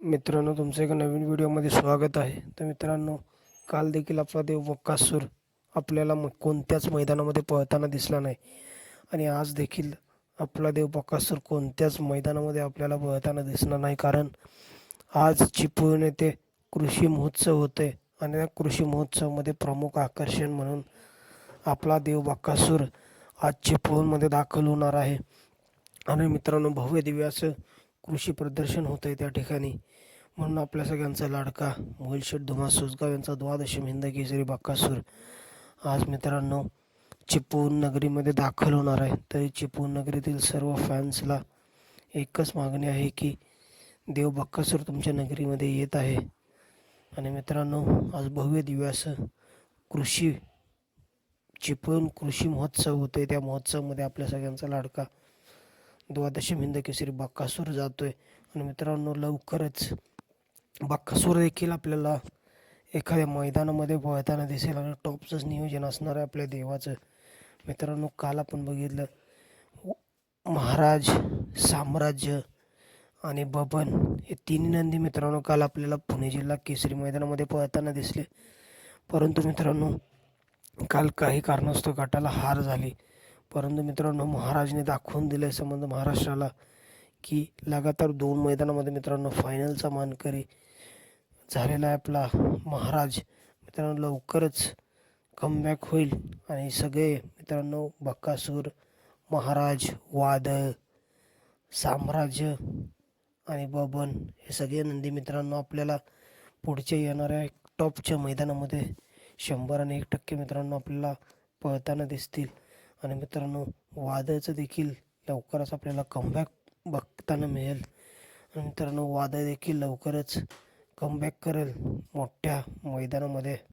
मित्रांनो, तुमचं एका नवीन व्हिडिओमध्ये स्वागत आहे. तर मित्रांनो, काल देखील आपला देव बकासूर आपल्याला कोणत्याच मैदानामध्ये पळताना दिसला नाही आणि आज देखील आपला देव बकासूर कोणत्याच मैदानामध्ये आपल्याला पळताना दिसणार नाही. कारण आज चिपळूण येथे कृषी महोत्सव होते आणि त्या कृषी महोत्सवामध्ये प्रमुख आकर्षण म्हणून आपला देव बकासूर आज चिपळूणमध्ये दाखल होणार आहे. आणि मित्रांनो, भव्य दिव्य असं कृषी प्रदर्शन होतं आहे त्या ठिकाणी. म्हणून आपल्या सगळ्यांचा लाडका मोहिलशेठ धुमाळ सुजगाव यांचा द्वादशम हिंद केसरी बकासूर आज मित्रांनो चिपळूण नगरीमध्ये दाखल होणार आहे. तरी चिपळूण नगरीतील सर्व फॅन्सला एकच मागणी आहे की देव बकासूर तुमच्या नगरीमध्ये येत आहे. आणि मित्रांनो, आज भव्य दिव्य असं कृषी चिपळूण कृषी महोत्सव होते. त्या महोत्सवामध्ये आपल्या सगळ्यांचा लाडका द्वादशम हिंद केसरी बकासूर जातोय. आणि मित्रांनो, लवकरच बकासूर देखील आपल्याला एखाद्या मैदानामध्ये पळताना दिसेल आणि टॉपचंच नियोजन असणार आहे आपल्या देवाचं. मित्रांनो, काल आपण बघितलं महाराज, साम्राज्य आणि बबन हे तिन्ही नंदी मित्रांनो काल आपल्याला पुणे जिल्हा केसरी मैदानामध्ये पळताना दिसले. परंतु मित्रांनो, काल काही कारणास्तव गटाला हार झाली. परंतु मित्रांनो, महाराजने दाखवून दिले संबंध महाराष्ट्राला की लगातार 2 मैदानामध्ये मित्रांनो फायनलचा मानकरी झालेला आहे आपला महाराज. मित्रांनो, लवकरच कमबॅक होईल आणि सगळे मित्रांनो बकासूर, महाराज, वादळ, साम्राज्य आणि बबन हे सगळे नंदी मित्रांनो आपल्याला पुढच्या येणाऱ्या टॉपच्या मैदानामध्ये 100 आणि 1% मित्रांनो आपल्याला पळताना दिसतील. आणि मित्रांनो, वादळचं देखील लवकरच आपल्याला कमबॅक बघताना मिळेल. आणि मित्रांनो, वादळ देखील लवकरच कमबॅक करेल मोठ्या मैदानामध्ये.